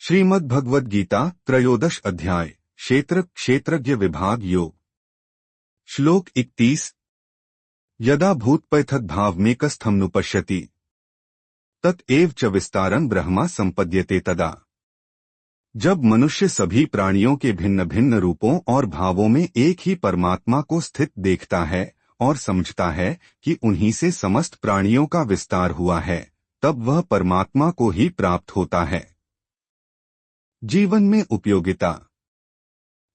श्रीमद् भगवद गीता त्रयोदश अध्याय क्षेत्र क्षेत्रज्ञ विभाग योग। श्लोक 31। यदा भूतपैथग्भावमेकस्थमनुपश्यति तत एव च विस्तारं ब्रह्मा संपद्यते तदा। जब मनुष्य सभी प्राणियों के भिन्न भिन्न रूपों और भावों में एक ही परमात्मा को स्थित देखता है और समझता है कि उन्हीं से समस्त प्राणियों का विस्तार हुआ है, तब वह परमात्मा को ही प्राप्त होता है। जीवन में उपयोगिता।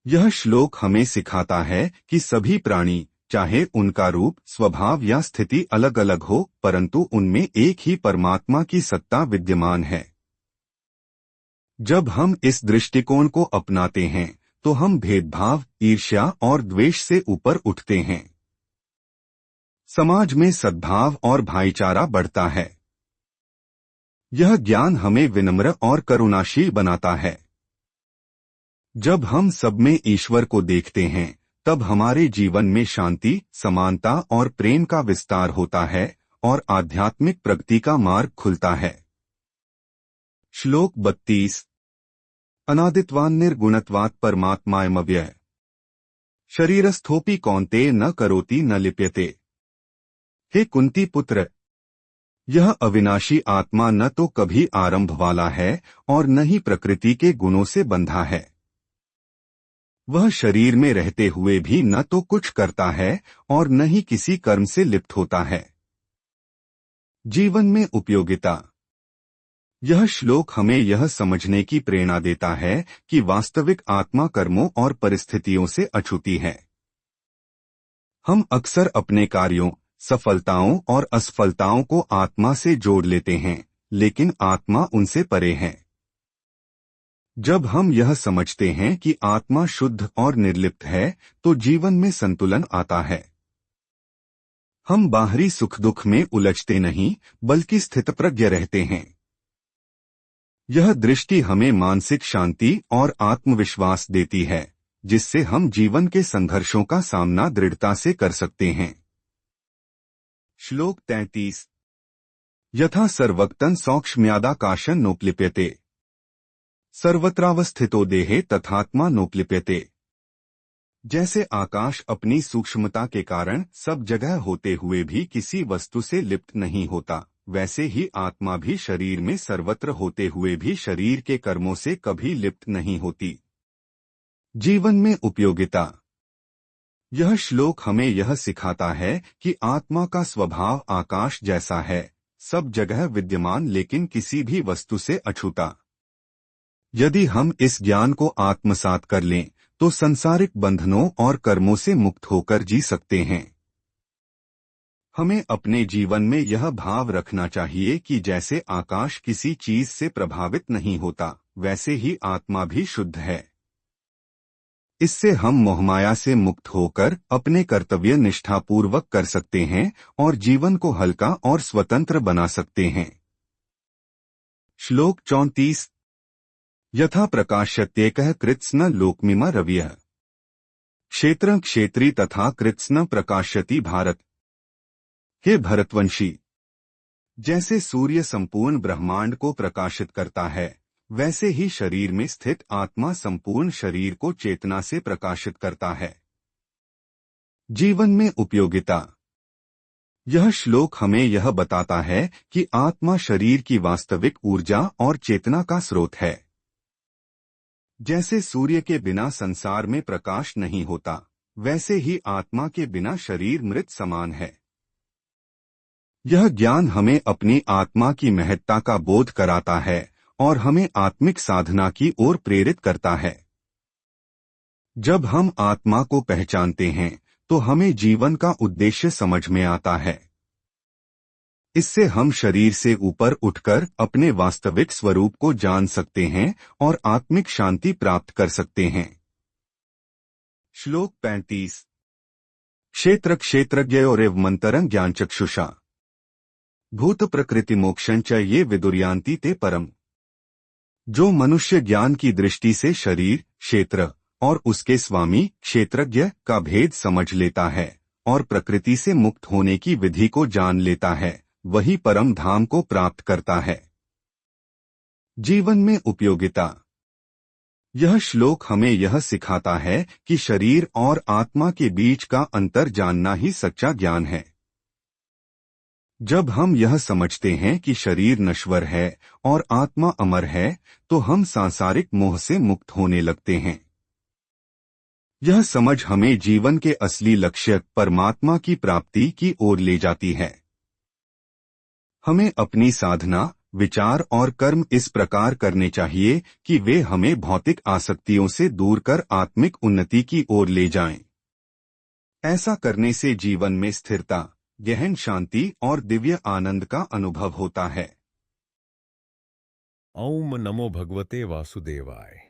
यह श्लोक हमें सिखाता है कि सभी प्राणी, चाहे उनका रूप, स्वभाव या स्थिति अलग अलग हो, परंतु उनमें एक ही परमात्मा की सत्ता विद्यमान है। जब हम इस दृष्टिकोण को अपनाते हैं तो हम भेदभाव, ईर्ष्या और द्वेष से ऊपर उठते हैं। समाज में सद्भाव और भाईचारा बढ़ता है। यह ज्ञान हमें विनम्र और करुणाशील बनाता है। जब हम सब में ईश्वर को देखते हैं तब हमारे जीवन में शांति, समानता और प्रेम का विस्तार होता है और आध्यात्मिक प्रगति का मार्ग खुलता है। श्लोक 32। अनादित्वान् निर्गुणत्वात् परमात्मायमव्यय शरीरस्थोपि कौन्तेय न करोति न लिप्यते। हे कुंती पुत्र, यह अविनाशी आत्मा न तो कभी आरंभ वाला है और न ही प्रकृति के गुणों से बंधा है। वह शरीर में रहते हुए भी न तो कुछ करता है और न ही किसी कर्म से लिप्त होता है। जीवन में उपयोगिता। यह श्लोक हमें यह समझने की प्रेरणा देता है कि वास्तविक आत्मा कर्मों और परिस्थितियों से अछूती है। हम अक्सर अपने कार्यों, सफलताओं और असफलताओं को आत्मा से जोड़ लेते हैं, लेकिन आत्मा उनसे परे है। जब हम यह समझते हैं कि आत्मा शुद्ध और निर्लिप्त है तो जीवन में संतुलन आता है। हम बाहरी सुख दुख में उलझते नहीं, बल्कि स्थितप्रज्ञ रहते हैं। यह दृष्टि हमें मानसिक शांति और आत्मविश्वास देती है, जिससे हम जीवन के संघर्षों का सामना दृढ़ता से कर सकते हैं। श्लोक 33। यथा सर्वक्तन सौक्ष्म्यादाकाशं नोपलिप्यते सर्वत्रावस्थितो देहे तथात्मा नोपलिप्यते। जैसे आकाश अपनी सूक्ष्मता के कारण सब जगह होते हुए भी किसी वस्तु से लिप्त नहीं होता, वैसे ही आत्मा भी शरीर में सर्वत्र होते हुए भी शरीर के कर्मों से कभी लिप्त नहीं होती। जीवन में उपयोगिता। यह श्लोक हमें यह सिखाता है कि आत्मा का स्वभाव आकाश जैसा है, सब जगह विद्यमान लेकिन किसी भी वस्तु से अछूता। यदि हम इस ज्ञान को आत्मसात कर लें तो सांसारिक बंधनों और कर्मों से मुक्त होकर जी सकते हैं। हमें अपने जीवन में यह भाव रखना चाहिए कि जैसे आकाश किसी चीज से प्रभावित नहीं होता, वैसे ही आत्मा भी शुद्ध है। इससे हम मोहमाया से मुक्त होकर अपने कर्तव्य निष्ठापूर्वक कर सकते हैं और जीवन को हल्का और स्वतंत्र बना सकते हैं। श्लोक 34। यथा प्रकाश्यत्येकः कृत्स्न लोकमिमा रविः क्षेत्रं क्षेत्री तथा कृत्स्न प्रकाश्यति भारत। हे भरतवंशी, जैसे सूर्य संपूर्ण ब्रह्मांड को प्रकाशित करता है, वैसे ही शरीर में स्थित आत्मा संपूर्ण शरीर को चेतना से प्रकाशित करता है। जीवन में उपयोगिता। यह श्लोक हमें यह बताता है कि आत्मा शरीर की वास्तविक ऊर्जा और चेतना का स्रोत है। जैसे सूर्य के बिना संसार में प्रकाश नहीं होता, वैसे ही आत्मा के बिना शरीर मृत समान है। यह ज्ञान हमें अपनी आत्मा की महत्ता का बोध कराता है और हमें आत्मिक साधना की ओर प्रेरित करता है। जब हम आत्मा को पहचानते हैं तो हमें जीवन का उद्देश्य समझ में आता है। इससे हम शरीर से ऊपर उठकर अपने वास्तविक स्वरूप को जान सकते हैं और आत्मिक शांति प्राप्त कर सकते हैं। श्लोक 35। क्षेत्र क्षेत्रज्ञयोरेवमन्तरं ज्ञानचक्षुषा भूत प्रकृति मोक्षं च ये विदुर्यान्ति ते परम। जो मनुष्य ज्ञान की दृष्टि से शरीर, क्षेत्र और उसके स्वामी क्षेत्रज्ञ का भेद समझ लेता है और प्रकृति से मुक्त होने की विधि को जान लेता है, वही परम धाम को प्राप्त करता है। जीवन में उपयोगिता। यह श्लोक हमें यह सिखाता है कि शरीर और आत्मा के बीच का अंतर जानना ही सच्चा ज्ञान है। जब हम यह समझते हैं कि शरीर नश्वर है और आत्मा अमर है, तो हम सांसारिक मोह से मुक्त होने लगते हैं। यह समझ हमें जीवन के असली लक्ष्य परमात्मा की प्राप्ति की ओर ले जाती है। हमें अपनी साधना, विचार और कर्म इस प्रकार करने चाहिए कि वे हमें भौतिक आसक्तियों से दूर कर आत्मिक उन्नति की ओर ले जाएं। ऐसा करने से जीवन में स्थिरता, गहन शांति और दिव्य आनंद का अनुभव होता है। ओम नमो भगवते वासुदेवाय।